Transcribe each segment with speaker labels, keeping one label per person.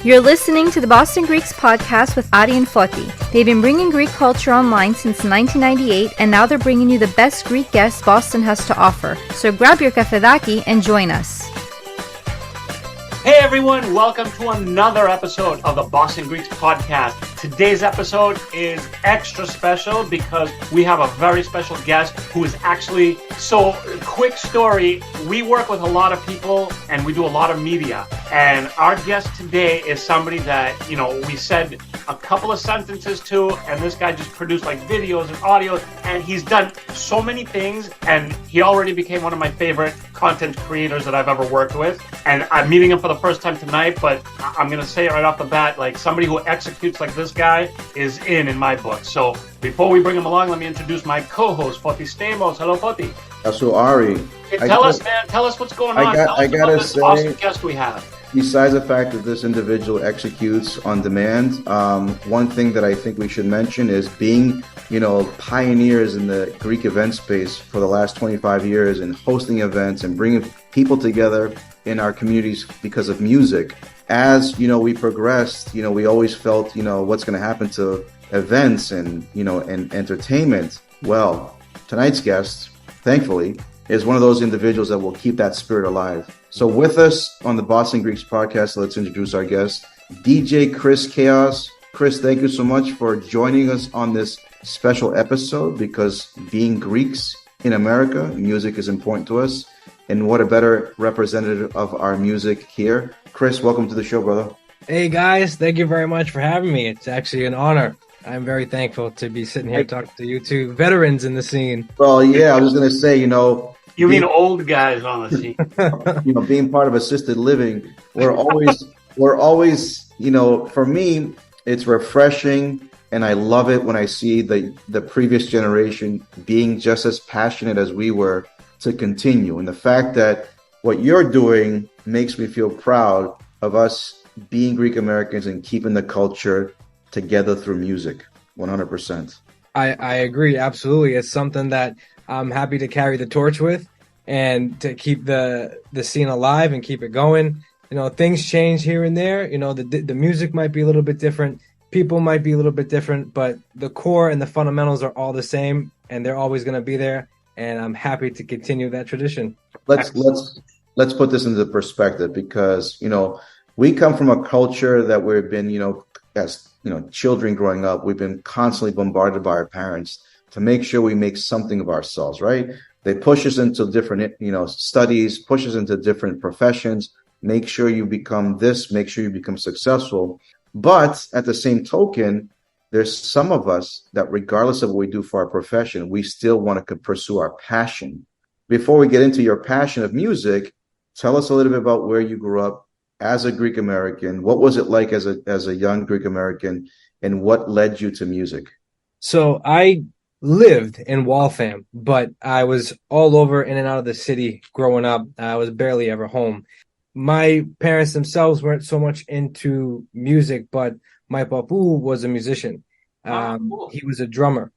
Speaker 1: You're listening to the Boston Greeks podcast with Adi and Foti. They've been bringing Greek culture online since 1998, and now they're bringing you the best Greek guests Boston has to offer. So grab your kafedaki and join us.
Speaker 2: Hey everyone, welcome to another episode of the Boston Greeks podcast. Today's episode is extra special because we have a very special guest who is actually, so quick story, we work with a lot of people and we do a lot of media. And our guest today is somebody that, we said a couple of sentences to, and this guy just produced like videos and audio, and he's done so many things, and he already became one of my favorite content creators that I've ever worked with. And I'm meeting him for the first time tonight, but I'm going to say it right off the bat, like somebody who executes like this guy is in my book. So before we bring him along, let me introduce my co-host, Foti Stamos. Hello, Foti.
Speaker 3: So Ari,
Speaker 2: hey, tell us what's going on.
Speaker 3: I gotta say,
Speaker 2: awesome guest we have.
Speaker 3: Besides the fact that this individual executes on demand, one thing that I think we should mention is being, pioneers in the Greek event space for the last 25 years and hosting events and bringing people together in our communities because of music. As, we progressed, we always felt, what's going to happen to events and entertainment. Well, tonight's guest, thankfully, is one of those individuals that will keep that spirit alive. So with us on the Boston Greeks podcast, let's introduce our guest, DJ Chris Kaos. Chris, thank you so much for joining us on this special episode, because being Greeks in America, music is important to us. And what a better representative of our music here. Chris, welcome to the show, brother.
Speaker 4: Hey, guys. Thank you very much for having me. It's actually an honor. I'm very thankful to be sitting here talking to you two veterans in the scene.
Speaker 3: Well, yeah, I was going to say,
Speaker 2: You mean old guys on the scene?
Speaker 3: Being part of assisted living, we're always, for me, it's refreshing, and I love it when I see the previous generation being just as passionate as we were to continue. And the fact that what you're doing makes me feel proud of us being Greek Americans and keeping the culture together through music. 100%.
Speaker 4: I agree. Absolutely. It's something that I'm happy to carry the torch with and to keep the scene alive and keep it going. Things change here and there. The music might be a little bit different. People might be a little bit different, but the core and the fundamentals are all the same, and they're always going to be there. And I'm happy to continue that tradition.
Speaker 3: Let's put this into perspective, because, we come from a culture that we've been, as children growing up, we've been constantly bombarded by our parents to make sure we make something of ourselves, right? They push us into different, studies, push us into different professions, make sure you become this, make sure you become successful. But at the same token, there's some of us that regardless of what we do for our profession, we still want to pursue our passion. Before we get into your passion of music, tell us a little bit about where you grew up as a Greek American. What was it like as a young Greek American, and what led you to music?
Speaker 4: So I lived in Waltham, but I was all over in and out of the city growing up. I was barely ever home. My parents themselves weren't so much into music, but my papu was a musician.
Speaker 2: Cool.
Speaker 4: He was a drummer.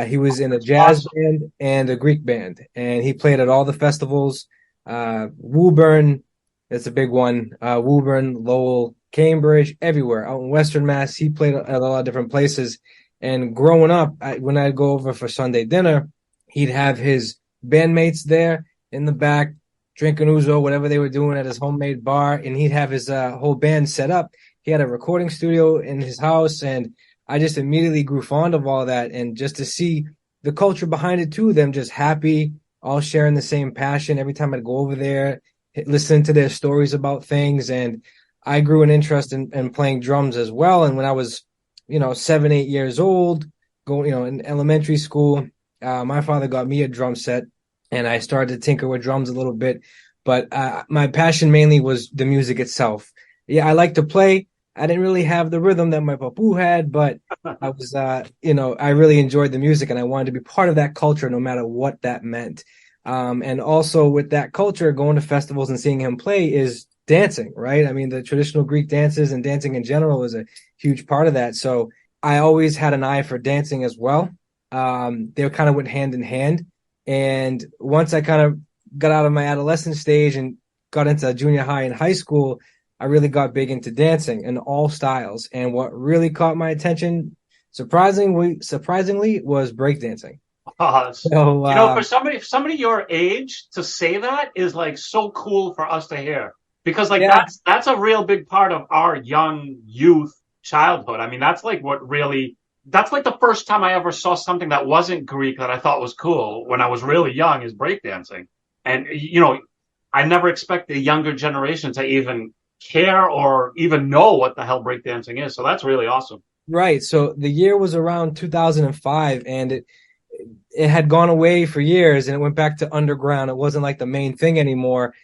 Speaker 4: He was in a jazz band and a Greek band, and he played at all the festivals. Woburn, that's a big one. Woburn, Lowell, Cambridge, everywhere. Out in Western Mass, he played at a lot of different places. And growing up, when I'd go over for Sunday dinner, he'd have his bandmates there in the back, drinking ouzo, whatever they were doing at his homemade bar, and he'd have his whole band set up. He had a recording studio in his house, and I just immediately grew fond of all that. And just to see the culture behind it too, them just happy, all sharing the same passion. Every time I'd go over there, listen to their stories about things. And I grew an interest in playing drums as well. And when I was, 7, 8 years old, in elementary school, my father got me a drum set, and I started to tinker with drums a little bit. But my passion mainly was the music itself. Yeah, I like to play. I didn't really have the rhythm that my papu had, but I was, I really enjoyed the music, and I wanted to be part of that culture no matter what that meant. And also with that culture, going to festivals and seeing him play is dancing, right? I mean, the traditional Greek dances and dancing in general is a huge part of that. So I always had an eye for dancing as well. They kind of went hand in hand. And once I kind of got out of my adolescent stage and got into junior high and high school, I really got big into dancing in all styles. And what really caught my attention, surprisingly, was breakdancing. So,
Speaker 2: For somebody your age to say that is like so cool for us to hear, because like
Speaker 4: yeah,
Speaker 2: that's a real big part of our young youth childhood. I mean, that's like the first time I ever saw something that wasn't Greek that I thought was cool when I was really young is breakdancing. And I never expect the younger generation to even care or even know what the hell breakdancing is. So that's really awesome.
Speaker 4: right. So the year was around 2005, and it had gone away for years, and it went back to underground. It wasn't like the main thing anymore.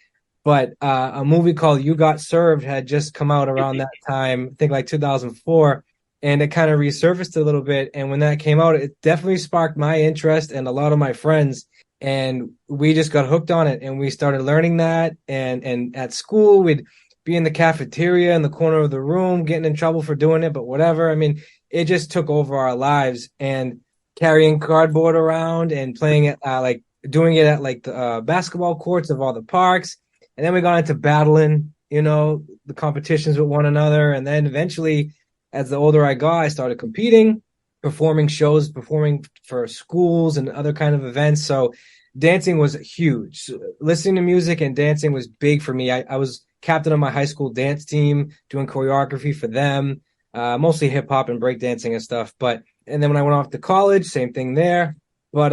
Speaker 4: But a movie called You Got Served had just come out around that time, I think like 2004, and it kind of resurfaced a little bit. And when that came out, it definitely sparked my interest and a lot of my friends. And we just got hooked on it, and we started learning that. And at school, we'd be in the cafeteria in the corner of the room, getting in trouble for doing it, but whatever. I mean, it just took over our lives, and carrying cardboard around and playing it, like doing it at like the basketball courts of all the parks. And then we got into battling, the competitions with one another. And then eventually, as the older I got, I started competing, performing shows, performing for schools and other kind of events. So dancing was huge. Listening to music and dancing was big for me. I was captain of my high school dance team, doing choreography for them, mostly hip hop and breakdancing and stuff. And then when I went off to college, same thing there. But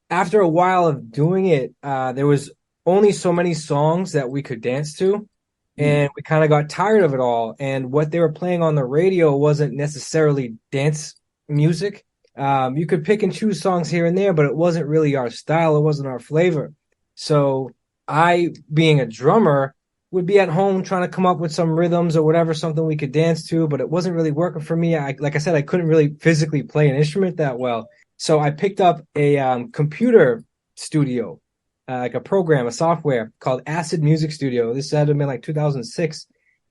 Speaker 4: after a while of doing it, there was only so many songs that we could dance to, and we kind of got tired of it all. And what they were playing on the radio wasn't necessarily dance music. You could pick and choose songs here and there, but it wasn't really our style. It wasn't our flavor. So I, being a drummer, would be at home trying to come up with some rhythms or whatever, something we could dance to, but it wasn't really working for me. Like I said, I couldn't really physically play an instrument that well. So I picked up a computer studio, like a program, a software called Acid Music Studio. This had been like 2006.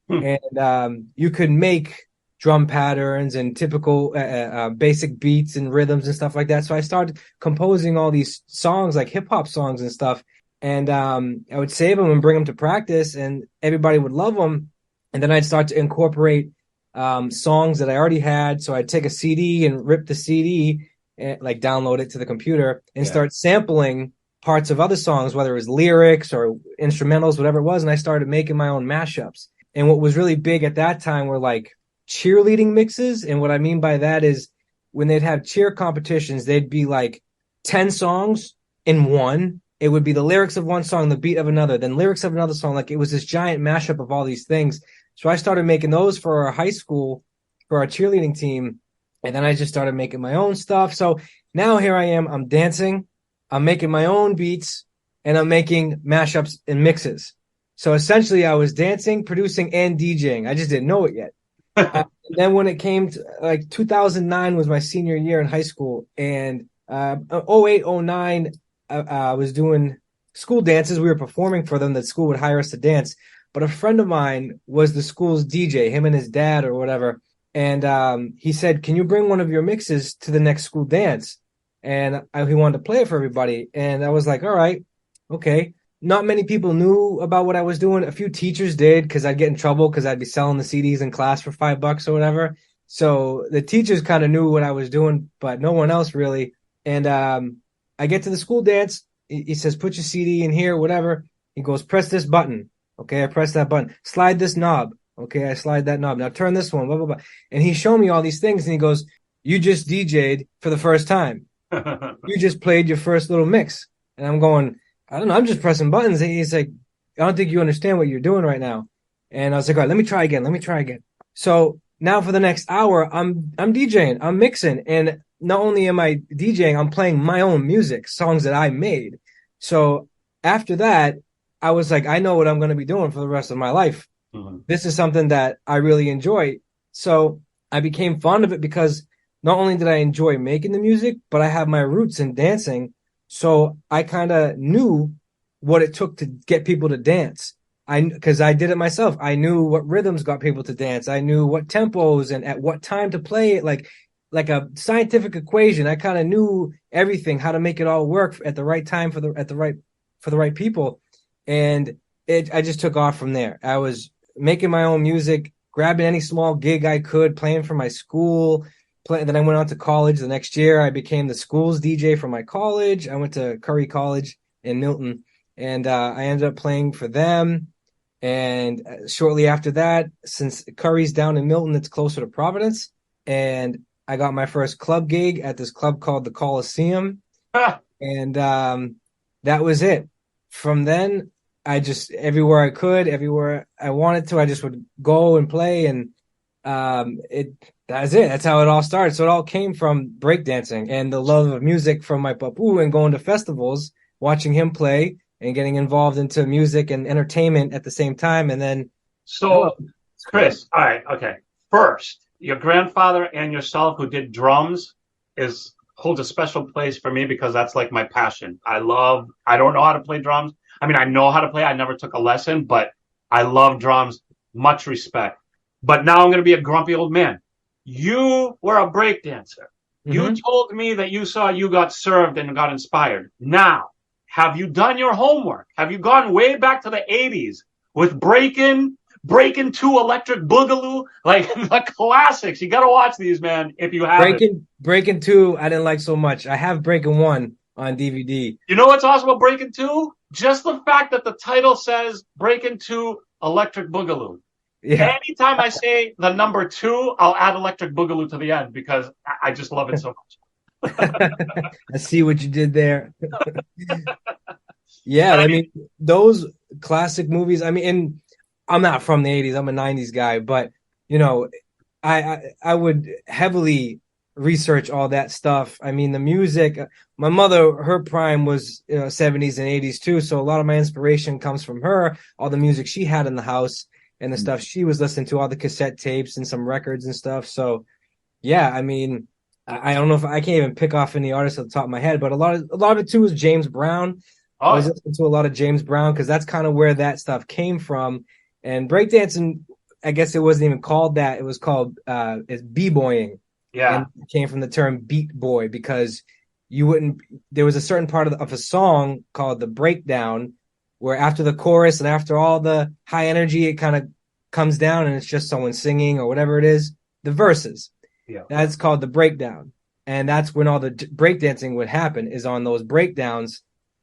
Speaker 4: And you could make drum patterns and typical basic beats and rhythms and stuff like that. So I started composing all these songs, like hip hop songs and stuff. And I would save them and bring them to practice, and everybody would love them. And then I'd start to incorporate songs that I already had. So I'd take a CD and rip the CD and like download it to the computer and start sampling parts of other songs, whether it was lyrics or instrumentals, whatever it was. And I started making my own mashups. And what was really big at that time were like cheerleading mixes. And what I mean by that is when they'd have cheer competitions, they'd be like 10 songs in one. It would be the lyrics of one song, the beat of another, then lyrics of another song. Like it was this giant mashup of all these things. So I started making those for our high school, for our cheerleading team. And then I just started making my own stuff. So now here I am, I'm dancing, I'm making my own beats, and I'm making mashups and mixes. So essentially I was dancing, producing, and DJing. I just didn't know it yet. Then when it came to like 2009 was my senior year in high school, and 08, 09, I was doing school dances. We were performing for them. That school would hire us to dance. But a friend of mine was the school's DJ, him and his dad or whatever. And he said, can you bring one of your mixes to the next school dance? And he wanted to play it for everybody. And I was like, all right, okay. Not many people knew about what I was doing. A few teachers did, because I'd get in trouble because I'd be selling the CDs in class for $5 or whatever. So the teachers kind of knew what I was doing, but no one else really. And I get to the school dance. He says, put your CD in here, whatever. He goes, press this button. Okay, I press that button. Slide this knob. Okay, I slide that knob. Now turn this one, blah, blah, blah. And he showed me all these things, and he goes, you just DJ'd for the first time. You just played your first little mix. And I'm going, I don't know, I'm just pressing buttons. And he's like, I don't think you understand what you're doing right now. And I was like, all right, let me try again. So now for the next hour, I'm DJing, I'm mixing. And not only am I DJing, I'm playing my own music, songs that I made. So after that, I was like, I know what I'm going to be doing for the rest of my life. Mm-hmm. This is something that I really enjoy. So I became fond of it because not only did I enjoy making the music, but I have my roots in dancing. So I kind of knew what it took to get people to dance. Because I did it myself. I knew what rhythms got people to dance. I knew what tempos and at what time to play it, like a scientific equation. I kind of knew everything, how to make it all work at the right time for the right people. And I just took off from there. I was making my own music, grabbing any small gig I could, playing for my school. Then I went on to college. The next year, I became the school's DJ for my college. I went to Curry College in Milton, and I ended up playing for them. And shortly after that, since Curry's down in Milton, it's closer to Providence, and I got my first club gig at this club called the Coliseum, and that was it. From then, I just everywhere I could, everywhere I wanted to, I just would go and play, and that's it. That's how it all started. So it all came from breakdancing and the love of music from my papu and going to festivals, watching him play and getting involved into music and entertainment at the same time. And then,
Speaker 2: Chris, all right, okay. First, your grandfather and yourself who did drums holds a special place for me because that's like my passion. I don't know how to play drums. I mean, I know how to play. I never took a lesson, but I love drums. Much respect. But now I'm going to be a grumpy old man. You were a breakdancer. Mm-hmm. You told me that you saw You Got Served and got inspired. Now, have you done your homework? Have you gone way back to the 80s with Breakin' 2, Electric Boogaloo? Like the classics. You got to watch these, man, if you haven't.
Speaker 4: Breakin' 2, I didn't like so much. I have Breakin' 1 on DVD.
Speaker 2: You know what's awesome about Breakin' 2? Just the fact that the title says Breakin' 2, Electric Boogaloo. Yeah. Anytime I say the number 2, I'll add Electric Boogaloo to the end because I just love it so much.
Speaker 4: I see what you did there. Yeah, I mean, those classic movies, I mean, and I'm not from the 80s, I'm a 90s guy, but, you know, I would heavily research all that stuff. I mean, the music, my mother, her prime was 70s and 80s too, so a lot of my inspiration comes from her, all the music she had in the house and the stuff she was listening to, all the cassette tapes and some records and stuff. So, yeah, I mean, I don't know if I can't even pick off any artists at the top of my head, but a lot of it too is James Brown. I was listening to a lot of James Brown because that's kind of where that stuff came from. And breakdancing, I guess it wasn't even called that. It was called it's b-boying.
Speaker 2: Yeah,
Speaker 4: and it came from the term beat boy because there was a certain part of a song called the breakdown where after the chorus and after all the high energy, it kind of comes down and it's just someone singing or whatever it is, the verses.
Speaker 2: Yeah.
Speaker 4: That's called the breakdown. And that's when all the breakdancing would happen is on those breakdowns.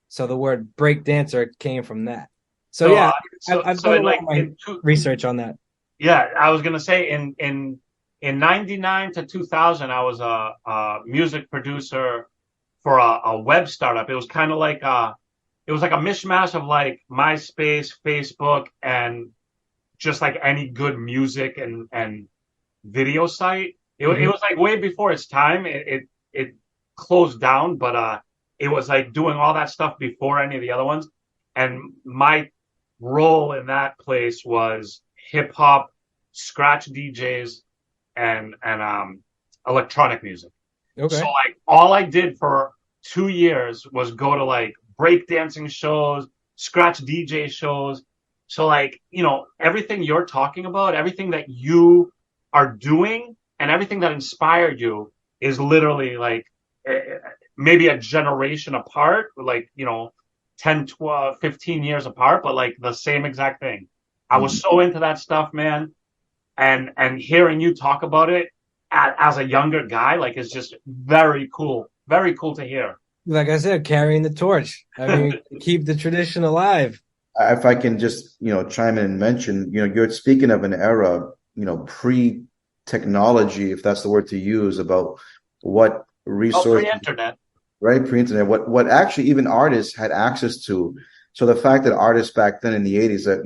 Speaker 4: So the word breakdancer came from that. So yeah, I've done a lot of my research on that.
Speaker 2: Yeah, I was going to say in 99 to 2000, I was a music producer for a web startup. It was kind of like it was like a mishmash of like MySpace, Facebook, and just like any good music and video site. It was like way before its time. It closed down, but it was like doing all that stuff before any of the other ones. And my role in that place was hip hop, scratch DJs, and electronic music.
Speaker 4: Okay.
Speaker 2: So like all I did for 2 years was go to like breakdancing shows, scratch DJ shows. So like, you know, everything you're talking about, everything that you are doing and everything that inspired you is literally like maybe a generation apart, like, you know, 10, 12, 15 years apart, but like the same exact thing. I was so into that stuff, man. And hearing you talk about it as a younger guy, like, it's just very cool to hear.
Speaker 4: Like I said, carrying the torch. I mean, keep the tradition alive.
Speaker 3: If I can just, chime in and mention, you're speaking of an era, pre-technology, if that's the word to use, about what resources,
Speaker 2: pre-internet,
Speaker 3: right? Pre-internet, what actually even artists had access to. So the fact that artists back then in the 80s, that,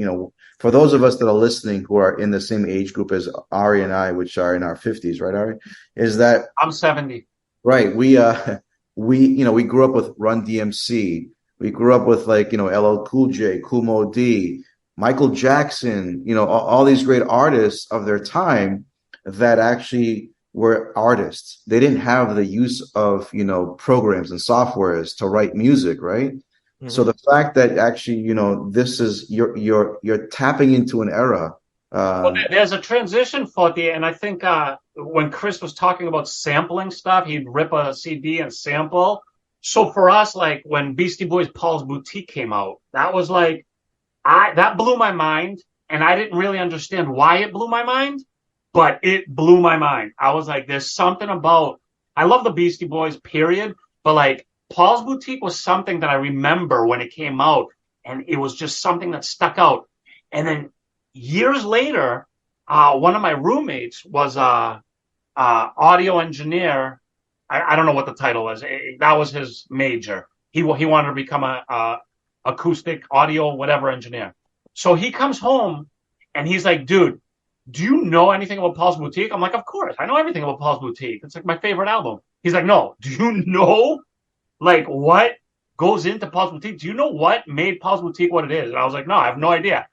Speaker 3: for those of us that are listening who are in the same age group as Ari and I, which are in our 50s, right, Ari? Is that
Speaker 2: I'm 70.
Speaker 3: Right. We grew up with Run DMC. We grew up with LL Cool J, Kool Moe Dee, Michael Jackson, all these great artists of their time that actually were artists. They didn't have the use of, programs and softwares to write music, right? Mm-hmm. So the fact that actually, this is you're tapping into an era.
Speaker 2: Well, there's a transition, Foti, and I think when Chris was talking about sampling stuff, he'd rip a CD and sample. So for us, like when Beastie Boys' Paul's Boutique came out, that was like, that blew my mind and I didn't really understand why it blew my mind, but it blew my mind. I was like, there's something about, I love the Beastie Boys, period, but like Paul's Boutique was something that I remember when it came out, and it was just something that stuck out. And then years later, one of my roommates was a audio engineer. I don't know what the title was. That was his major. He wanted to become a acoustic audio whatever engineer. So he comes home and he's like, dude, do you know anything about Paul's Boutique? I'm like, of course, I know everything about Paul's Boutique. It's like my favorite album. He's like, no, do you know like what goes into Paul's Boutique? Do you know what made Paul's Boutique what it is? And I was like, no, I have no idea.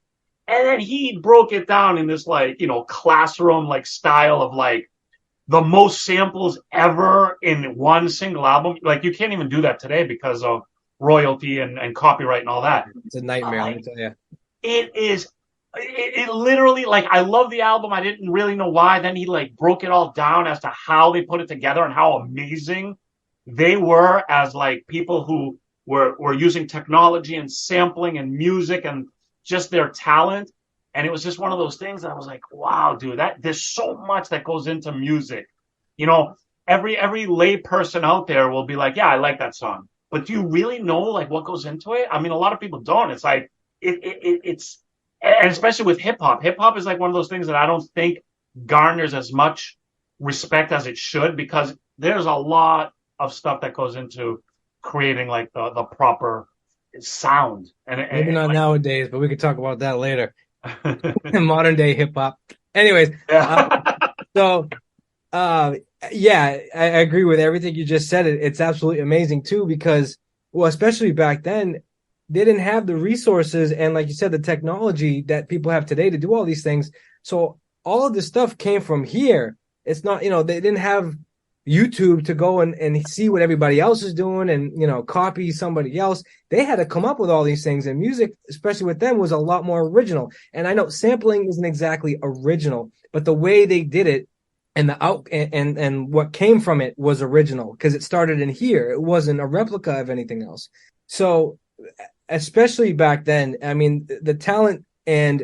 Speaker 2: And then he broke it down in this like, classroom like style of like the most samples ever in one single album. Like you can't even do that today because of royalty and copyright and all that.
Speaker 4: It's a nightmare, let me tell you.
Speaker 2: It literally, like, I love the album. I didn't really know why. Then he like broke it all down as to how they put it together and how amazing they were as like people who were using technology and sampling and music and just their talent. And it was just one of those things that I was like, wow, dude, there's so much that goes into music. Every lay person out there will be like, yeah, I like that song. But do you really know like what goes into it? I mean, a lot of people don't. It's like it's and especially with hip hop. Hip hop is like one of those things that I don't think garners as much respect as it should, because there's a lot of stuff that goes into creating like the proper sound.
Speaker 4: Maybe not nowadays, but we could talk about that later. Modern day hip hop. Anyways, yeah, I agree with everything you just said. It's absolutely amazing too, because, well, especially back then, they didn't have the resources and, like you said, the technology that people have today to do all these things. So all of this stuff came from here. It's not, they didn't have YouTube to go and see what everybody else is doing and, copy somebody else. They had to come up with all these things, and music, especially with them, was a lot more original. And I know sampling isn't exactly original, but the way they did it and and what came from it was original, because it started in here. It wasn't a replica of anything else. So especially back then, I mean, the talent and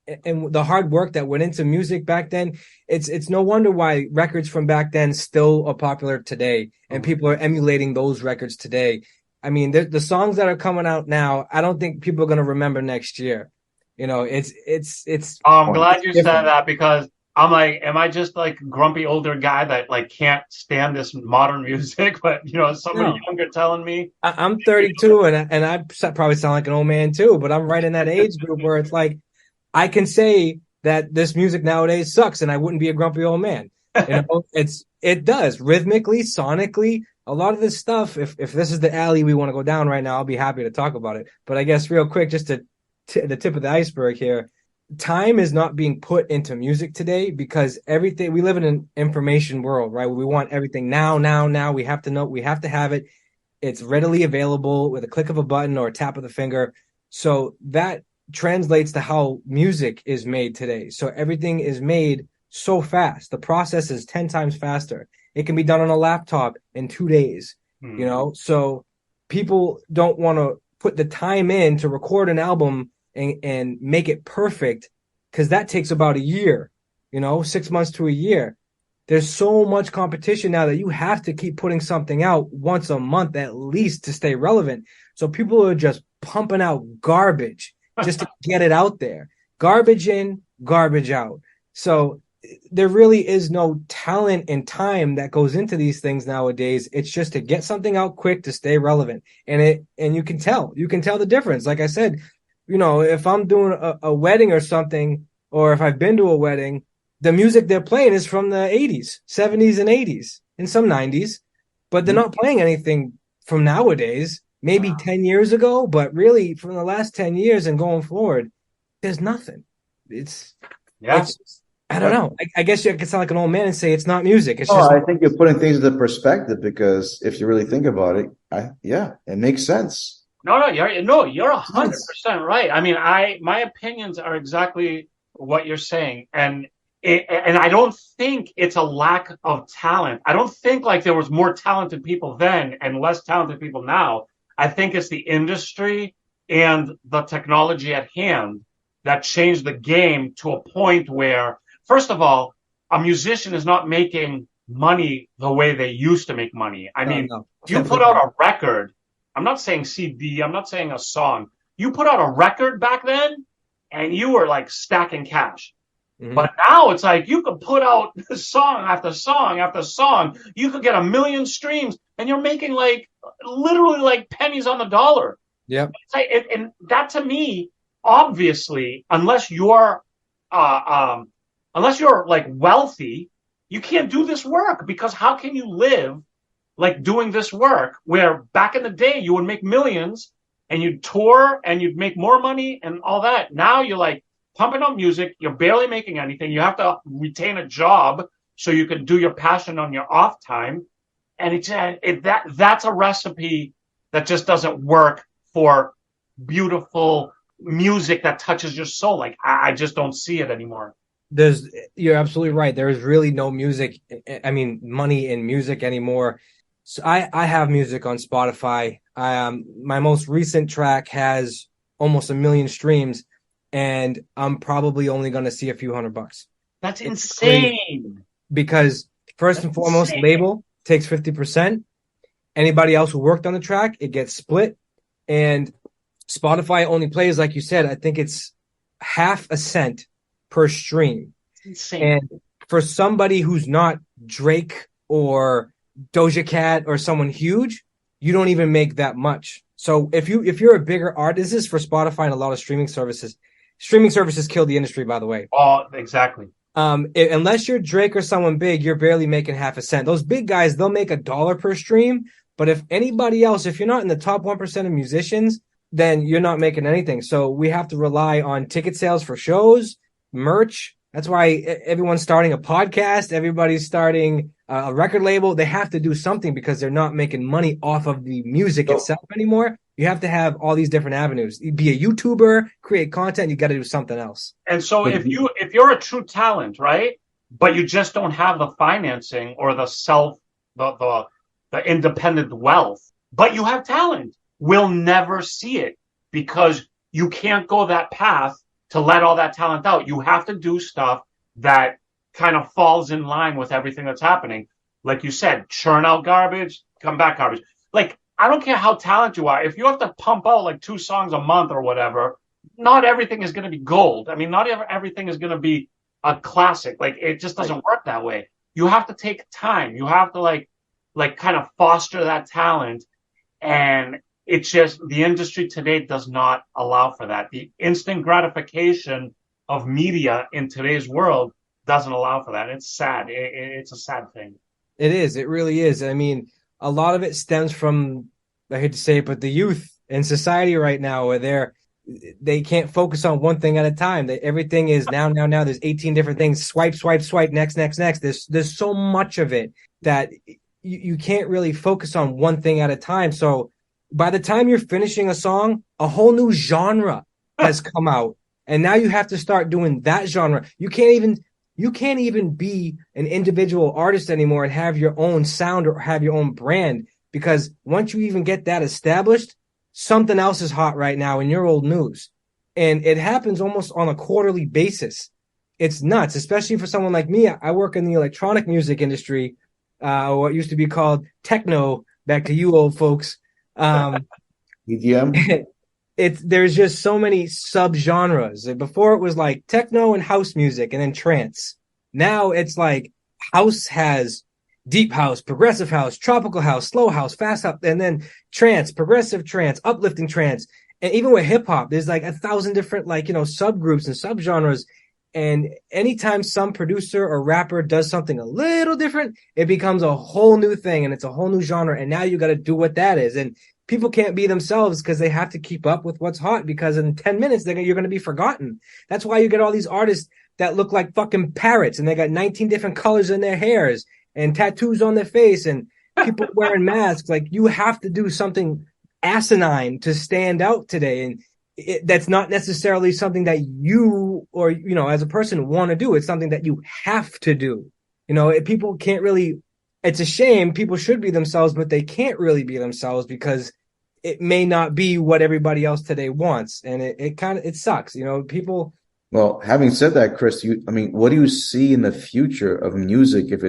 Speaker 4: the hard work that went into music back then, it's no wonder why records from back then still are popular today, and people are emulating those records today. I mean, the songs that are coming out now, I don't think people are going to remember next year. It's
Speaker 2: I'm glad you said that, because I'm like, am I just like grumpy older guy that like can't stand this modern music? But somebody younger telling me.
Speaker 4: I'm 32 and I probably sound like an old man too, but I'm right in that age group where it's like, I can say that this music nowadays sucks and I wouldn't be a grumpy old man. It does rhythmically, sonically, a lot of this stuff. If this is the alley we want to go down right now, I'll be happy to talk about it. But I guess real quick, just the tip of the iceberg here. Time is not being put into music today, because everything, we live in an information world, right? We want everything now. We have to know, we have to have it. It's readily available with a click of a button or a tap of the finger. So that translates to how music is made today. So everything is made so fast. The process is 10 times faster. It can be done on a laptop in 2 days, So people don't want to put the time in to record an album and make it perfect, because that takes about a year, 6 months to a year. There's so much competition now that you have to keep putting something out once a month at least to stay relevant. So people are just pumping out garbage just to get it out there. Garbage in, garbage out. So there really is no talent and time that goes into these things nowadays. It's just to get something out quick to stay relevant. And you can tell the difference. Like I said, if I'm doing a wedding or something, or if I've been to a wedding, the music they're playing is from the 80s, 70s and 80s, and some 90s, but they're not playing anything from nowadays, maybe 10 years ago, but really from the last 10 years and going forward, there's nothing. I don't know. I guess you could sound like an old man and say it's not music. It's just.
Speaker 3: I think you're putting things into perspective, because if you really think about it, it makes sense.
Speaker 2: No, you're 100% right. I mean, my opinions are exactly what you're saying, and I don't think it's a lack of talent. I don't think like there was more talented people then and less talented people now. I think it's the industry and the technology at hand that changed the game to a point where, first of all, a musician is not making money the way they used to make money. I mean,
Speaker 4: No,
Speaker 2: you put out a record. I'm not saying CD. I'm not saying a song. You put out a record back then, and you were like stacking cash.
Speaker 4: Mhm.
Speaker 2: But now it's like you could put out song after song after song. You could get 1 million streams, and you're making like literally like pennies on the dollar.
Speaker 4: Yep.
Speaker 2: And that to me, obviously, unless you're like wealthy, you can't do this work, because how can you live like doing this work where back in the day you would make millions and you'd tour and you'd make more money and all that. Now you're like pumping out music, you're barely making anything. You have to retain a job so you can do your passion on your off time. And that's a recipe that just doesn't work for beautiful music that touches your soul. Like I just don't see it anymore.
Speaker 4: You're absolutely right. There is really no money in music anymore. So I have music on Spotify. My most recent track has almost 1 million streams, and I'm probably only going to see a few $100.
Speaker 2: That's insane.
Speaker 4: Because first and foremost, label takes 50%. Anybody else who worked on the track, it gets split. And Spotify only plays, like you said, I think it's half a cent per stream.
Speaker 2: Insane.
Speaker 4: And for somebody who's not Drake or Doja Cat or someone huge, you don't even make that much. So if you're a bigger artist, this is for Spotify and a lot of streaming services. Streaming services kill the industry, by the way.
Speaker 2: Oh, exactly.
Speaker 4: Unless you're Drake or someone big, you're barely making half a cent. Those big guys, they'll make $1 per stream. But if anybody else, if you're not in the top 1% of musicians, then you're not making anything. So we have to rely on ticket sales for shows, merch. That's why everyone's starting a podcast. Everybody's starting a record label. They have to do something because they're not making money off of the music itself anymore. You have to have all these different avenues. Be a YouTuber, create content. You got to do something else.
Speaker 2: And so if you're a true talent, right, but you just don't have the financing or the independent wealth, but you have talent, we'll never see it because you can't go that path to let all that talent out. You have to do stuff that kind of falls in line with everything that's happening. Like you said, churn out garbage, come back garbage. Like, I don't care how talented you are. If you have to pump out like 2 songs a month or whatever, not everything is going to be gold. I mean, not everything is going to be a classic. Like, it just doesn't work that way. You have to take time. You have to like kind of foster that talent. And it's just the industry today does not allow for that. The instant gratification of media in today's world doesn't allow for that. It's sad. It's a sad thing.
Speaker 4: It is. It really is. I mean, a lot of it stems from, I hate to say it, but the youth in society right now, where they can't focus on one thing at a time. Everything is now. There's 18 different things. Swipe, next. There's so much of it that you can't really focus on one thing at a time. So by the time you're finishing a song, a whole new genre has come out. And now you have to start doing that genre. You can't even be an individual artist anymore and have your own sound or have your own brand, because once you even get that established, something else is hot right now in your old news. And it happens almost on a quarterly basis. It's nuts, especially for someone like me. I work in the electronic music industry, what used to be called techno, back to you old folks.
Speaker 3: EDM?
Speaker 4: There's just so many subgenres. Before it was like techno and house music and then trance. Now it's like house has deep house, progressive house, tropical house, slow house, fast house, and then trance, progressive trance, uplifting trance. And even with hip hop, there's like 1,000 different subgroups and subgenres. And anytime some producer or rapper does something a little different, it becomes a whole new thing and it's a whole new genre. And now you got to do what that is. And people can't be themselves because they have to keep up with what's hot, because in 10 minutes, you're going to be forgotten. That's why you get all these artists that look like fucking parrots and they got 19 different colors in their hairs and tattoos on their face and people wearing masks. Like, you have to do something asinine to stand out today. And that's not necessarily something that you or, as a person want to do. It's something that you have to do. People can't really, it's a shame. People should be themselves, but they can't really be themselves because it may not be what everybody else today wants. And it sucks. People.
Speaker 3: Well, having said that, Chris, what do you see in the future of music if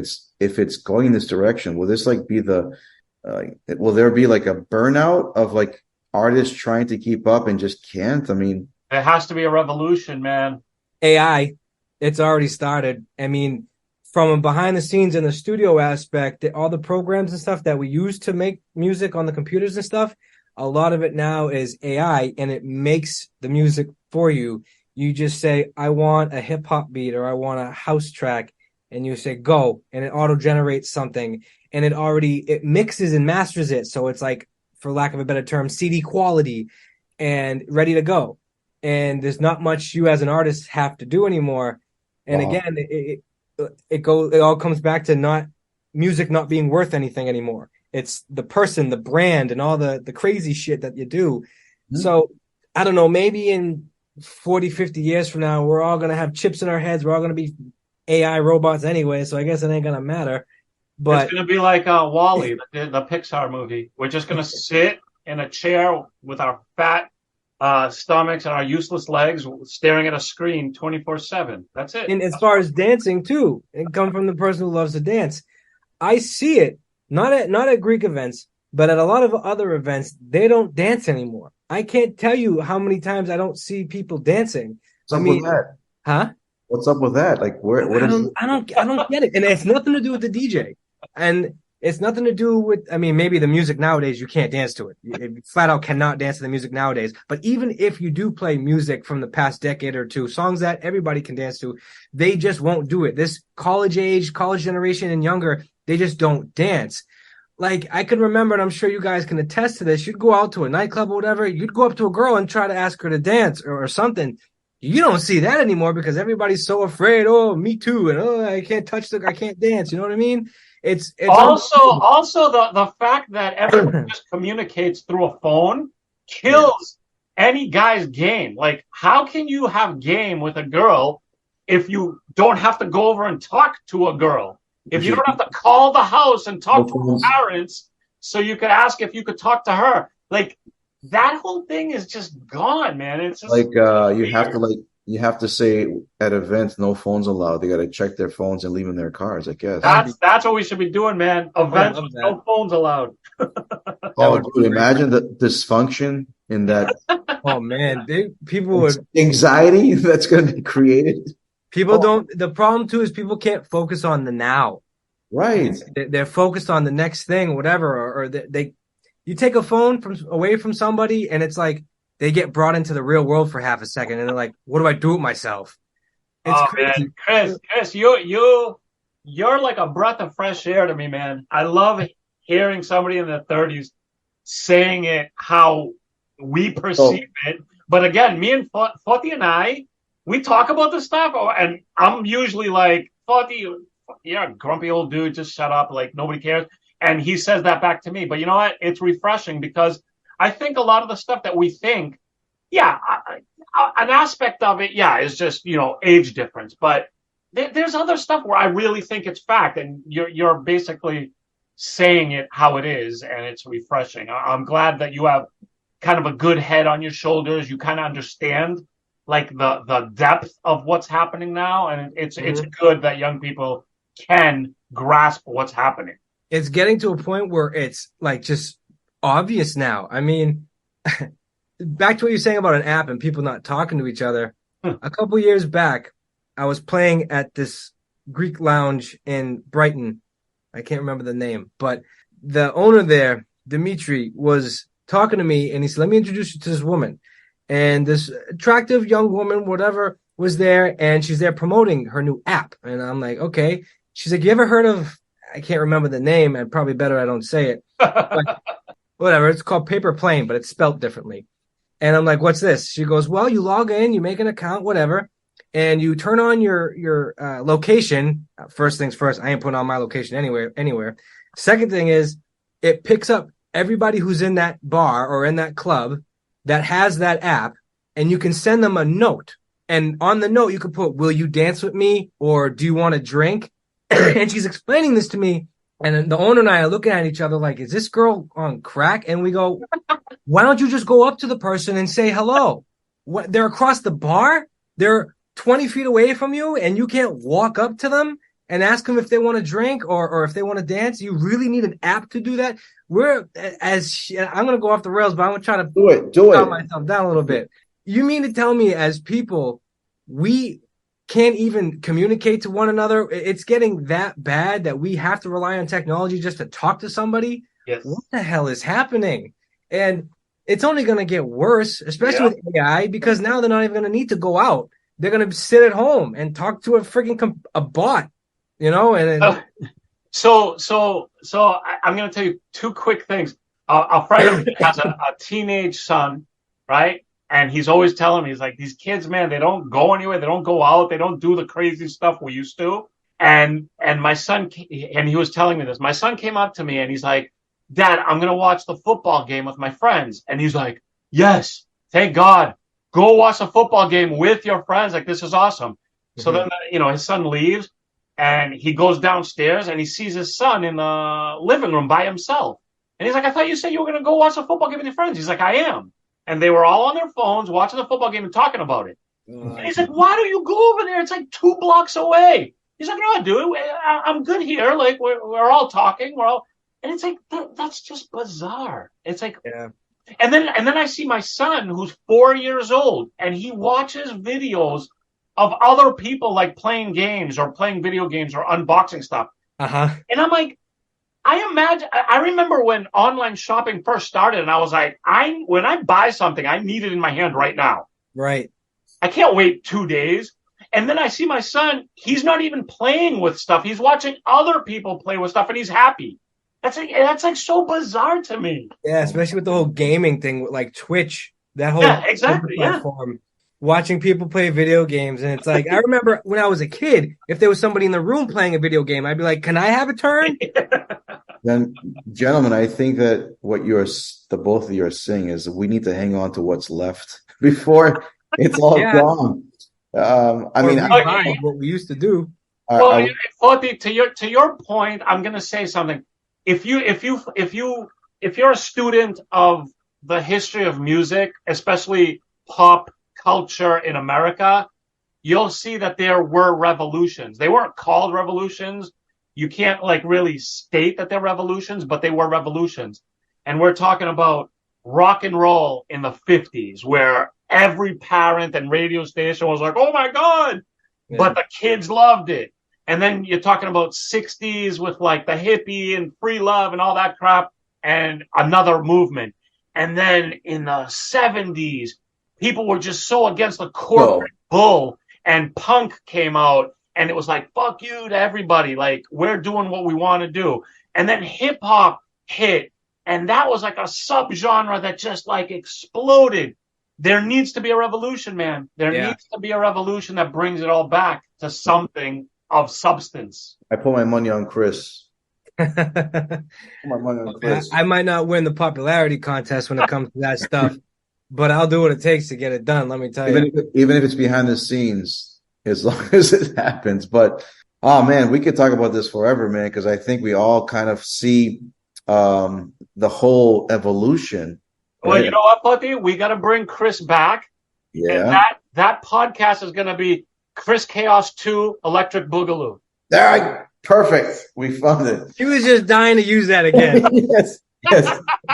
Speaker 3: it's going this direction? Will this like be will there be like a burnout of like artists trying to keep up and just can't? I mean,
Speaker 2: it has to be a revolution, man.
Speaker 4: AI, it's already started. I mean, from a behind the scenes in the studio aspect, all the programs and stuff that we use to make music on the computers and stuff, a lot of it now is AI, and it makes the music for you. You just say, I want a hip hop beat or I want a house track, and you say go, and it auto generates something, and it mixes and masters it. So it's like, for lack of a better term, CD quality and ready to go. And there's not much you as an artist have to do anymore. And
Speaker 3: Wow.
Speaker 4: again, it all comes back to music not being worth anything anymore. It's the person, the brand, and all the crazy shit that you do. Mm-hmm. So I don't know, maybe in 40, 50 years from now, we're all going to have chips in our heads. We're all going to be AI robots anyway. So I guess it ain't going to matter. But
Speaker 2: it's going to be like WALL-E, the Pixar movie. We're just going to sit in a chair with our fat stomachs and our useless legs staring at a screen 24/7. That's it.
Speaker 4: And as far as dancing too, and come from the person who loves to dance, I see it not at Greek events, but at a lot of other events. They don't dance anymore. I can't tell you how many times I don't see people dancing.
Speaker 3: What's up with that?
Speaker 4: Huh?
Speaker 3: What's up with that? Like,
Speaker 4: I don't get it, and it's nothing to do with the DJ, and it's nothing to do with. I mean, maybe the music nowadays you can't dance to it. You flat out cannot dance to the music nowadays. But even if you do play music from the past decade or two, songs that everybody can dance to, they just won't do it. This college generation and younger, they just don't dance. Like, I can remember, and I'm sure you guys can attest to this, you'd go out to a nightclub or whatever, you'd go up to a girl and try to ask her to dance or something. You don't see that anymore because everybody's so afraid. Oh, me too. And I can't I can't dance. You know what I mean? It's
Speaker 2: also the fact that everyone just communicates through a phone kills any guy's game. Like, how can you have game with a girl if you don't have to go over and talk to a girl? If you don't have to call the house and talk to her parents so you could ask if you could talk to her. Like, that whole thing is just gone, man. It's just
Speaker 3: like you have to say at events, no phones allowed. They got to check their phones and leave in their cars, I guess.
Speaker 2: That's what we should be doing, man. Events with no phones allowed.
Speaker 3: Oh, dude, imagine the dysfunction in that.
Speaker 4: Oh man, people would
Speaker 3: anxiety that's going to be created.
Speaker 4: People don't. The problem too is people can't focus on the now.
Speaker 3: Right.
Speaker 4: They're focused on the next thing, whatever, or they. You take a phone away from somebody, and it's like they get brought into the real world for half a second, and they're like, "What do I do with myself?" It's crazy.
Speaker 2: Man. Chris, you're like a breath of fresh air to me, man. I love hearing somebody in their 30s saying it how we perceive it. But again, me and Foti and I, we talk about this stuff, and I'm usually like, Foti, you're a grumpy old dude, just shut up, like nobody cares. And he says that back to me. But you know what? It's refreshing because I think a lot of the stuff that we think, an aspect of it, is just, age difference. But there's other stuff where I really think it's fact. And you're basically saying it how it is. And it's refreshing. I'm glad that you have kind of a good head on your shoulders. You kind of understand like the depth of what's happening now. And it's good that young people can grasp what's happening.
Speaker 4: It's getting to a point where it's like just obvious now. I mean, back to what you're saying about an app and people not talking to each other. A couple years back, I was playing at this Greek lounge in Brighton. I can't remember the name, but the owner there, Dimitri, was talking to me and he said, "Let me introduce you to this woman." And this attractive young woman, whatever, was there, and she's there promoting her new app. And I'm like, okay. She's like, "You ever heard of," I can't remember the name, and probably better I don't say it. But whatever, it's called Paper Plane, but it's spelt differently. And I'm like, "What's this?" She goes, "Well, you log in, you make an account, whatever, and you turn on your location. First things first, I ain't putting on my location anywhere. Second thing is, it picks up everybody who's in that bar or in that club that has that app, and you can send them a note. And on the note, you can put, 'Will you dance with me?' or 'Do you want a drink?'" And she's explaining this to me And then the owner and I are looking at each other like, is this girl on crack? And we go, why don't you just go up to the person and say hello? What, they're across the bar. They're 20 feet away from you and you can't walk up to them and ask them if they want to drink or if they want to dance. You really need an app to do that. I'm going to go off the rails, but I'm going to try to calm myself down a little bit. You mean to tell me as people, we can't even communicate to one another? It's getting that bad that we have to rely on technology just to talk to somebody?
Speaker 2: Yes.
Speaker 4: What the hell is happening? And it's only going to get worse, especially with AI, because now they're not even going to need to go out. They're going to sit at home and talk to a freaking a bot, you know? And
Speaker 2: So I'm going to tell you two quick things. A friend of mine has a teenage son, right? And he's always telling me, he's like, these kids, man, they don't go anywhere. They don't go out. They don't do the crazy stuff we used to. And my son, and he was telling me this, my son came up to me and he's like, Dad, I'm going to watch the football game with my friends. And he's like, yes, thank God. Go watch a football game with your friends. Like, this is awesome. Mm-hmm. So then, his son leaves and he goes downstairs and he sees his son in the living room by himself. And he's like, I thought you said you were going to go watch a football game with your friends. He's like, I am. And they were all on their phones watching the football game and talking about it. And he's like, why don't you go over there? It's like 2 blocks away. He's like, no, dude, I'm good here. Like, we're all talking. And it's like, that's just bizarre. It's like, and then I see my son who's 4 years old and he watches videos of other people like playing games or playing video games or unboxing stuff.
Speaker 4: Uh-huh.
Speaker 2: And I'm like, I remember when online shopping first started and I was like, when I buy something, I need it in my hand right now.
Speaker 4: Right.
Speaker 2: I can't wait 2 days. And then I see my son, he's not even playing with stuff. He's watching other people play with stuff and he's happy. That's like so bizarre to me.
Speaker 4: Yeah, especially with the whole gaming thing with like Twitch, that whole platform. Watching people play video games, and it's like I remember when I was a kid, if there was somebody in the room playing a video game, I'd be like, "Can I have a turn?"
Speaker 3: Then, gentlemen, I think that what the both of you are saying is we need to hang on to what's left before it's all gone.
Speaker 4: What we used to do.
Speaker 2: Well, to your point, I'm going to say something. If you're a student of the history of music, especially pop culture in America, you'll see that there were revolutions. They weren't called revolutions. You can't like really state that they're revolutions, but they were revolutions. And we're talking about rock and roll in the 50s, where every parent and radio station was like, oh my God, but the kids loved it. And then you're talking about 60s with like the hippie and free love and all that crap and another movement. And then in the 70s, people were just so against the corporate bull and punk came out and it was like, fuck you to everybody. Like, we're doing what we want to do. And then hip hop hit and that was like a subgenre that just like exploded. There needs to be a revolution, man. There needs to be a revolution that brings it all back to something of substance.
Speaker 3: I put my money on Chris.
Speaker 4: I might not win the popularity contest when it comes to that stuff, but I'll do what it takes to get it done. Let me tell you.
Speaker 3: Even if it's behind the scenes, as long as it happens. But oh man, we could talk about this forever, man, because I think we all kind of see the whole evolution.
Speaker 2: Well, you know what, Putty? We got to bring Chris back.
Speaker 3: Yeah.
Speaker 2: And that podcast is going to be Chris Kaos 2 Electric Boogaloo.
Speaker 3: Perfect. We found it.
Speaker 4: He was just dying to use that again.
Speaker 3: Yes.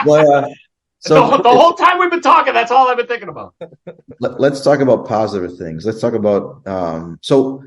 Speaker 3: Well,
Speaker 2: so the whole time we've been talking, that's all I've been thinking about.
Speaker 3: Let's talk about positive things. Let's talk about so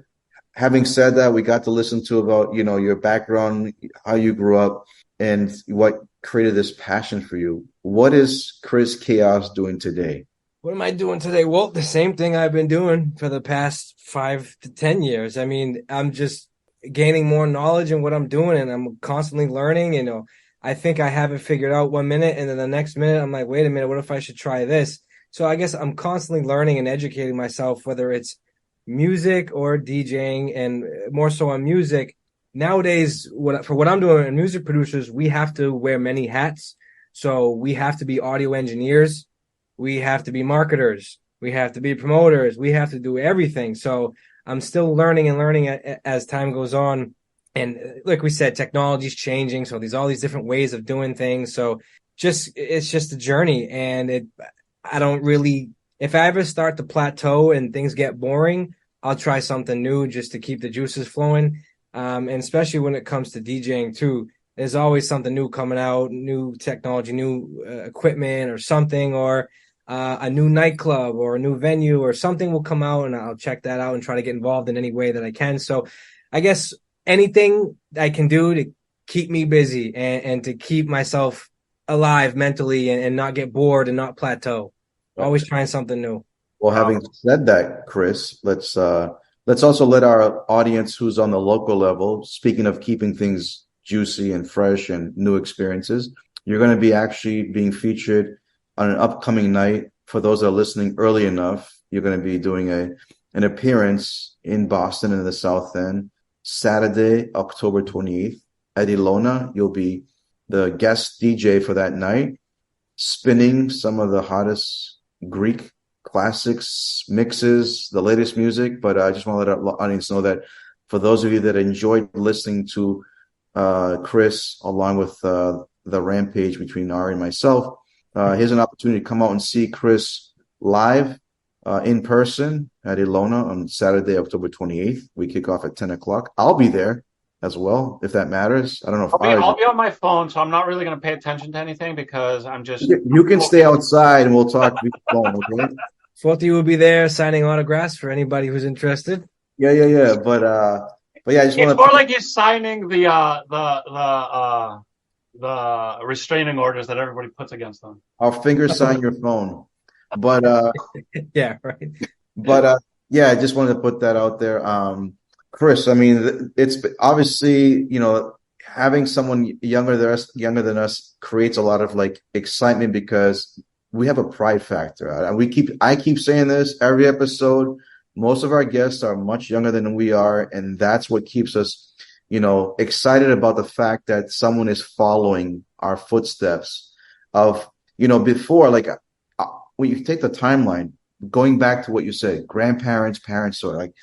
Speaker 3: having said that, we got to listen to about, your background, how you grew up, and what created this passion for you. What is Chris Kaos doing today?
Speaker 4: What am I doing today? Well, the same thing I've been doing for the past 5 to 10 years. I mean, I'm just gaining more knowledge in what I'm doing, and I'm constantly learning. I think I have it figured out 1 minute, and then the next minute I'm like, wait a minute, what if I should try this? So I guess I'm constantly learning and educating myself, whether it's music or DJing, and more so on music. Nowadays, for what I'm doing, and music producers, we have to wear many hats. So we have to be audio engineers. We have to be marketers. We have to be promoters. We have to do everything. So I'm still learning and learning as time goes on. And like we said, technology's changing. So there's all these different ways of doing things. So it's just a journey. And I don't really, if I ever start to plateau and things get boring, I'll try something new just to keep the juices flowing. And especially when it comes to DJing too, there's always something new coming out, new technology, new equipment or something, or a new nightclub or a new venue or something will come out, and I'll check that out and try to get involved in any way that I can. So I guess anything I can do to keep me busy and to keep myself alive mentally and not get bored and not plateau. Always trying something new.
Speaker 3: Well, having said that, Chris, let's also let our audience who's on the local level, speaking of keeping things juicy and fresh and new experiences, you're going to be actually being featured on an upcoming night. For those that are listening early enough, you're going to be doing an appearance in Boston in the South End, Saturday, October 28th at Ilona. You'll be the guest DJ for that night, spinning some of the hottest Greek classics, mixes, the latest music. But I just want to let our audience know that for those of you that enjoyed listening to Chris, along with the rampage between Ari and myself, here's an opportunity to come out and see Chris live in person at Ilona on Saturday, October 28th. We kick off at 10 o'clock. I'll be there as well, if that matters. I don't know if
Speaker 2: I'll be on my phone, so I'm not really going to pay attention to anything because I'm just...
Speaker 3: You can stay outside and we'll talk via phone, okay?
Speaker 4: Forty will be there signing autographs for anybody who's interested.
Speaker 3: Yeah. But yeah, I just want to...
Speaker 2: It's more like you're signing the restraining orders that everybody puts against them.
Speaker 3: I'll finger sign your phone. But
Speaker 4: yeah, right.
Speaker 3: But yeah, I just wanted to put that out there. Chris, I mean, it's obviously, having someone younger than us creates a lot of like excitement because we have a pride factor. I keep saying this every episode. Most of our guests are much younger than we are, and that's what keeps us, excited about the fact that someone is following our footsteps of, before, like, when you take the timeline, going back to what you say, grandparents, parents, or like,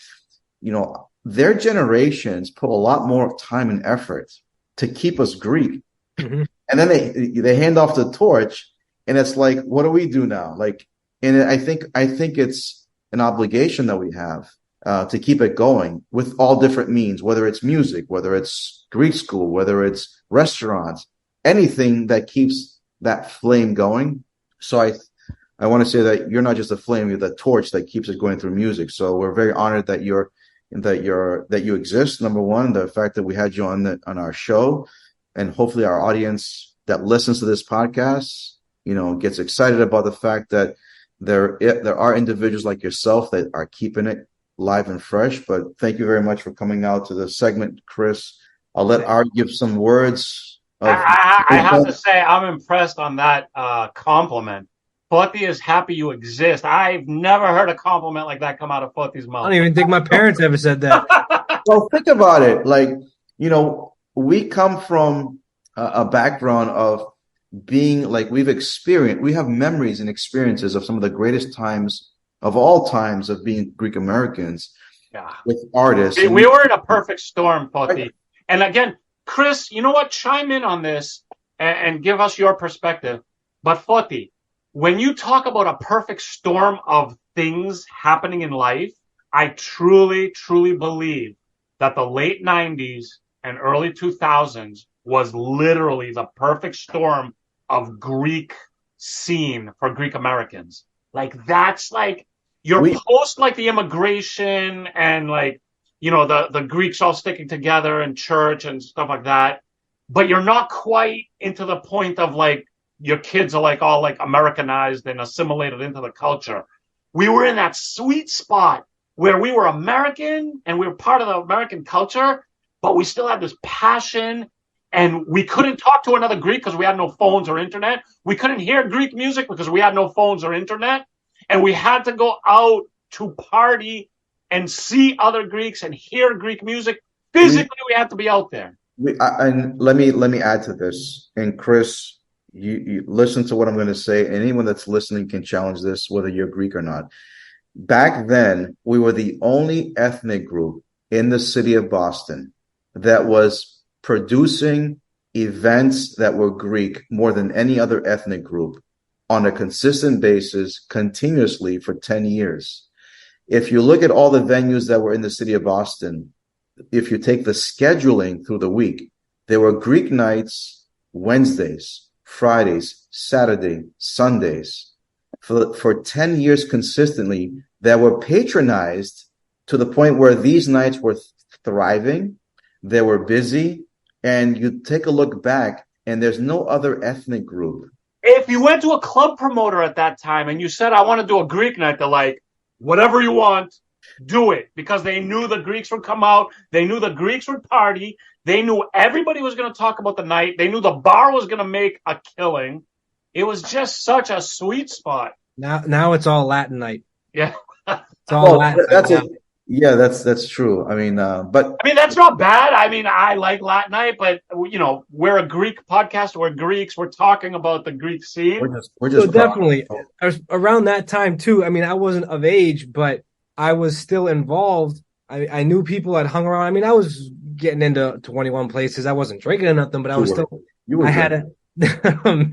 Speaker 3: their generations put a lot more time and effort to keep us Greek. Mm-hmm. And then they hand off the torch, and it's like, what do we do now? Like, and I think it's an obligation that we have to keep it going with all different means, whether it's music, whether it's Greek school, whether it's restaurants, anything that keeps that flame going. So I want to say that you're not just a flame, you're the torch that keeps it going through music. So we're very honored that you exist. Number one, the fact that we had you on our show, and hopefully our audience that listens to this podcast, gets excited about the fact that there are individuals like yourself that are keeping it live and fresh. But thank you very much for coming out to the segment, Chris. I'll let Art give some words.
Speaker 2: I have to say, I'm impressed on that compliment. Foti is happy you exist. I've never heard a compliment like that come out of Foti's mouth.
Speaker 4: I don't even think my parents ever said that.
Speaker 3: Well, think about it. Like, we come from a background of being like, we have memories and experiences of some of the greatest times of all times of being Greek Americans with artists.
Speaker 2: We were in a perfect storm, Foti. Right. And again, Chris, you know what? Chime in on this and give us your perspective. But Foti, when you talk about a perfect storm of things happening in life, I truly, truly believe that the late 90s and early 2000s was literally the perfect storm of Greek scene for Greek Americans. Like, that's like, post like the immigration and like, the Greeks all sticking together in church and stuff like that. But you're not quite into the point of like, your kids are like all like Americanized and assimilated into the culture. We were in that sweet spot where we were American and we were part of the American culture, but we still had this passion, and we couldn't talk to another Greek because we had no phones or internet. We couldn't hear Greek music because we had no phones or internet. And we had to go out to party and see other Greeks and hear Greek music. Physically, we had to be out there.
Speaker 3: And let me add to this. And Chris, you listen to what I'm going to say. Anyone that's listening can challenge this, whether you're Greek or not. Back then, we were the only ethnic group in the city of Boston that was producing events that were Greek more than any other ethnic group on a consistent basis, continuously for 10 years. If you look at all the venues that were in the city of Boston, if you take the scheduling through the week, there were Greek nights Wednesdays, Fridays, Saturday, Sundays for 10 years consistently that were patronized to the point where these nights were thriving, they were busy, and you take a look back and there's no other ethnic group.
Speaker 2: If you went to a club promoter at that time and you said, I want to do a Greek night, they're like, whatever you want, do it. Because they knew the Greeks would come out. They knew the Greeks would party. They knew everybody was going to talk about the night. They knew the bar was going to make a killing. It was just such a sweet spot.
Speaker 4: Now it's all Latin night.
Speaker 2: Yeah.
Speaker 4: It's all Latin night.
Speaker 3: Yeah, that's true. I mean,
Speaker 2: that's not bad. I mean, I like Latin night, but we're a Greek podcast. We're Greeks. We're talking about the Greek scene.
Speaker 3: We're just
Speaker 4: so definitely around that time too. I mean, I wasn't of age, but I was still involved. I knew people that hung around. I mean, I was getting into 21 places. I wasn't drinking or nothing, but I was still. I had a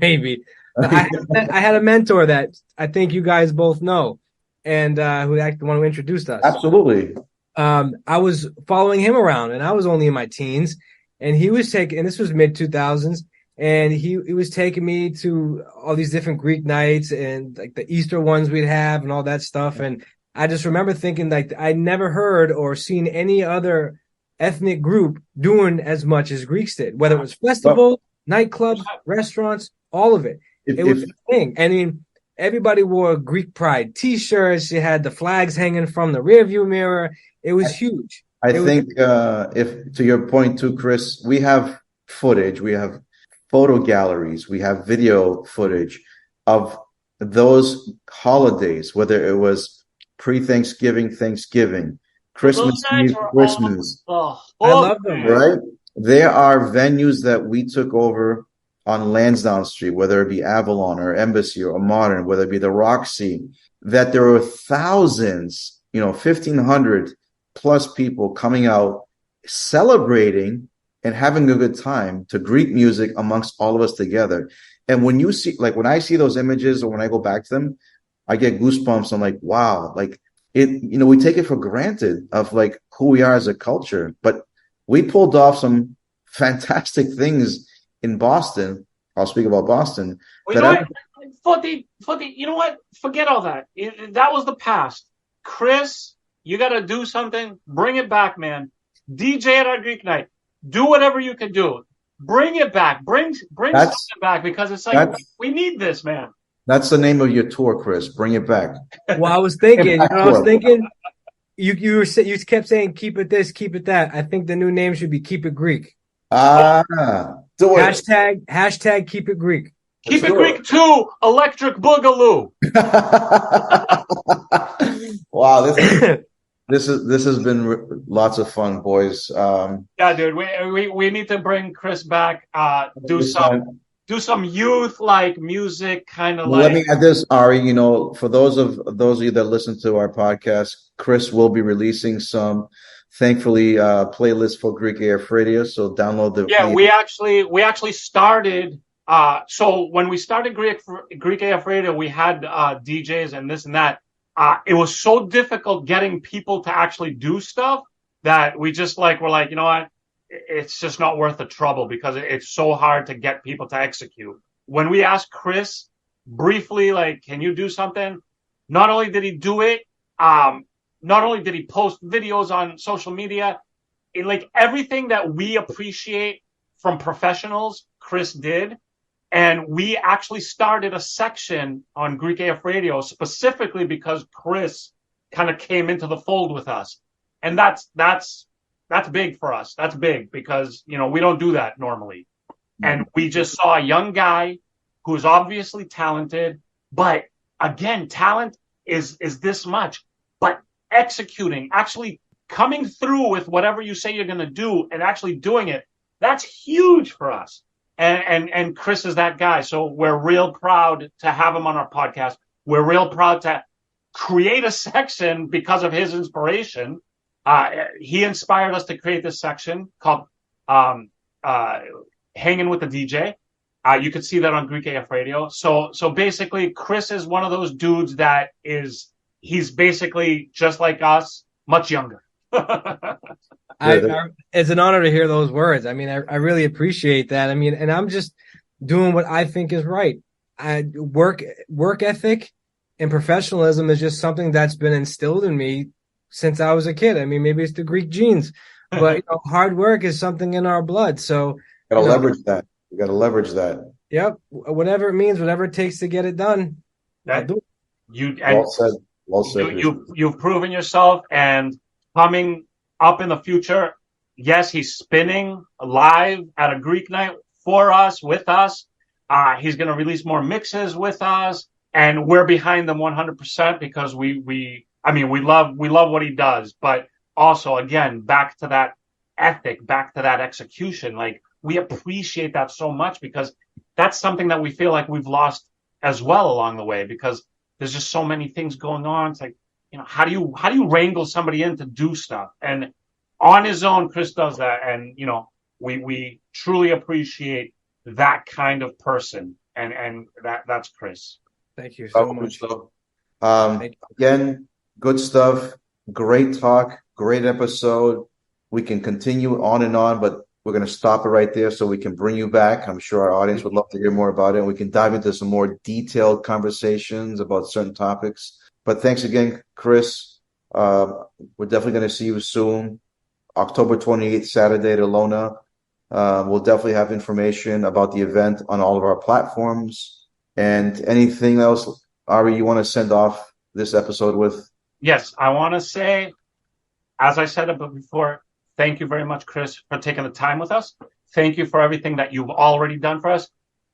Speaker 4: maybe. I had a mentor that I think you guys both know, and who actually the one who introduced us.
Speaker 3: Absolutely.
Speaker 4: I was following him around, and I was only in my teens, and he was and this was mid 2000s, and he was taking me to all these different Greek nights and like the Easter ones we'd have and all that stuff. And I just remember thinking like I never heard or seen any other ethnic group doing as much as Greeks did, whether it was festivals, nightclubs, restaurants, all of it. It was a thing. I mean, everybody wore Greek pride T-shirts. You had the flags hanging from the rearview mirror. It was huge.
Speaker 3: I think, if to your point too, Chris, we have footage, we have photo galleries, we have video footage of those holidays, whether it was pre-Thanksgiving, Thanksgiving, Christmas Eve, Christmas.
Speaker 4: I love them.
Speaker 3: Right? There are venues that we took over on Lansdowne Street, whether it be Avalon or Embassy or Modern, whether it be the Roxy, that there were thousands, 1,500 plus people coming out, celebrating and having a good time to Greek music amongst all of us together. And when you see, like when I see those images or when I go back to them, I get goosebumps. I'm like, wow, like it, we take it for granted of like who we are as a culture, but we pulled off some fantastic things in Boston. I'll speak about Boston.
Speaker 2: Footy, you know what? Forget all that. That was the past. Chris, you got to do something. Bring it back, man. DJ at our Greek night. Do whatever you can do. Bring it back. Bring something back, because it's like we need this, man.
Speaker 3: That's the name of your tour, Chris. Bring it back.
Speaker 4: Well, I was thinking. You kept saying keep it this, keep it that. I think the new name should be Keep It Greek.
Speaker 3: Do it.
Speaker 4: Hashtag Keep It Greek.
Speaker 2: Keep It Greek 2, Electric Boogaloo.
Speaker 3: Wow, this has been lots of fun, boys.
Speaker 2: Yeah, dude, we need to bring Chris back. Do some youth like music, kind of like.
Speaker 3: Let me add this, Ari. For those of you that listen to our podcast, Chris will be releasing some, thankfully, playlists for Greek AF Radio. So download the.
Speaker 2: Yeah, we actually started. So when we started Greek AF Radio, we had DJs and this and that. It was so difficult getting people to actually do stuff that we just we're like, you know what? It's just not worth the trouble, because it's so hard to get people to execute. When we asked Chris briefly, like, can you do something? Not only did he do it, not only did he post videos on social media, everything that we appreciate from professionals, Chris did. And we actually started a section on Greek AF Radio specifically because Chris kind of came into the fold with us. And that's big for us. That's big because, we don't do that normally. And we just saw a young guy who's obviously talented, but again, talent is this much, but executing, actually coming through with whatever you say you're going to do and actually doing it, that's huge for us. And Chris is that guy. So we're real proud to have him on our podcast. We're real proud to create a section because of his inspiration. He inspired us to create this section called Hanging with the DJ. You could see that on Greek AF Radio. So basically, Chris is one of those dudes that he's basically just like us, much younger.
Speaker 4: It's an honor to hear those words. I mean, I really appreciate that. I mean, and I'm just doing what I think is right. Work ethic and professionalism is just something that's been instilled in me since I was a kid. I mean, maybe it's the Greek genes, but hard work is something in our blood. So
Speaker 3: gotta leverage that. You gotta leverage that.
Speaker 4: Yep. Whatever it means, whatever it takes to get it done. I'll do it.
Speaker 3: Well said. Well said.
Speaker 2: You've proven yourself, and coming up in the future, yes, he's spinning live at a Greek night for us, with us. He's going to release more mixes with us, and we're behind them 100% because we love what he does, but also, again, back to that ethic, back to that execution. Like, we appreciate that so much because that's something that we feel like we've lost as well along the way because there's just so many things going on. It's like, how do you wrangle somebody in to do stuff? And on his own, Chris does that. And, we truly appreciate that kind of person. And that's Chris.
Speaker 4: Thank you so much.
Speaker 3: Again, good stuff. Great talk. Great episode. We can continue on and on, but we're going to stop it right there so we can bring you back. I'm sure our audience would love to hear more about it, and we can dive into some more detailed conversations about certain topics. But thanks again, Chris. We're definitely going to see you soon. October 28th, Saturday at Alona. We'll definitely have information about the event on all of our platforms. And anything else, Ari, you want to send off this episode with?
Speaker 2: Yes, I want to say, as I said before, thank you very much, Chris, for taking the time with us. Thank you for everything that you've already done for us.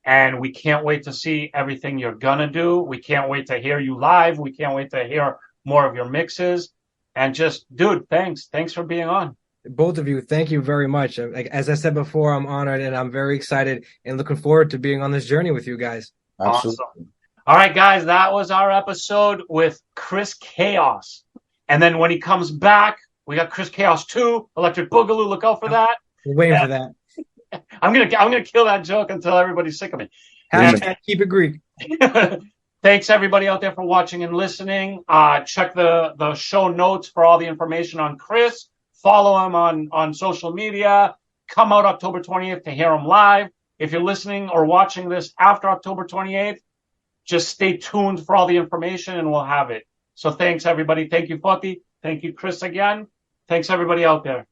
Speaker 2: And we can't wait to see everything you're going to do. We can't wait to hear you live. We can't wait to hear more of your mixes. And just, dude, thanks. Thanks for being on.
Speaker 4: Both of you, thank you very much. As I said before, I'm honored and I'm very excited and looking forward to being on this journey with you guys.
Speaker 3: Absolutely.
Speaker 2: Awesome. All right, guys, that was our episode with Chris Kaos. And then when he comes back, we got Chris Kaos 2, Electric Boogaloo. Look out for that.
Speaker 4: We're waiting for that.
Speaker 2: I'm gonna kill that joke until everybody's sick of me.
Speaker 4: Hashtag keep it Greek.
Speaker 2: Thanks everybody out there for watching and listening. Check the show notes for all the information on Chris. Follow him on social media. Come out October 20th to hear him live. If you're listening or watching this after October 28th, just stay tuned for all the information and we'll have it. So thanks everybody. Thank you, Foti. Thank you, Chris, again. Thanks everybody out there.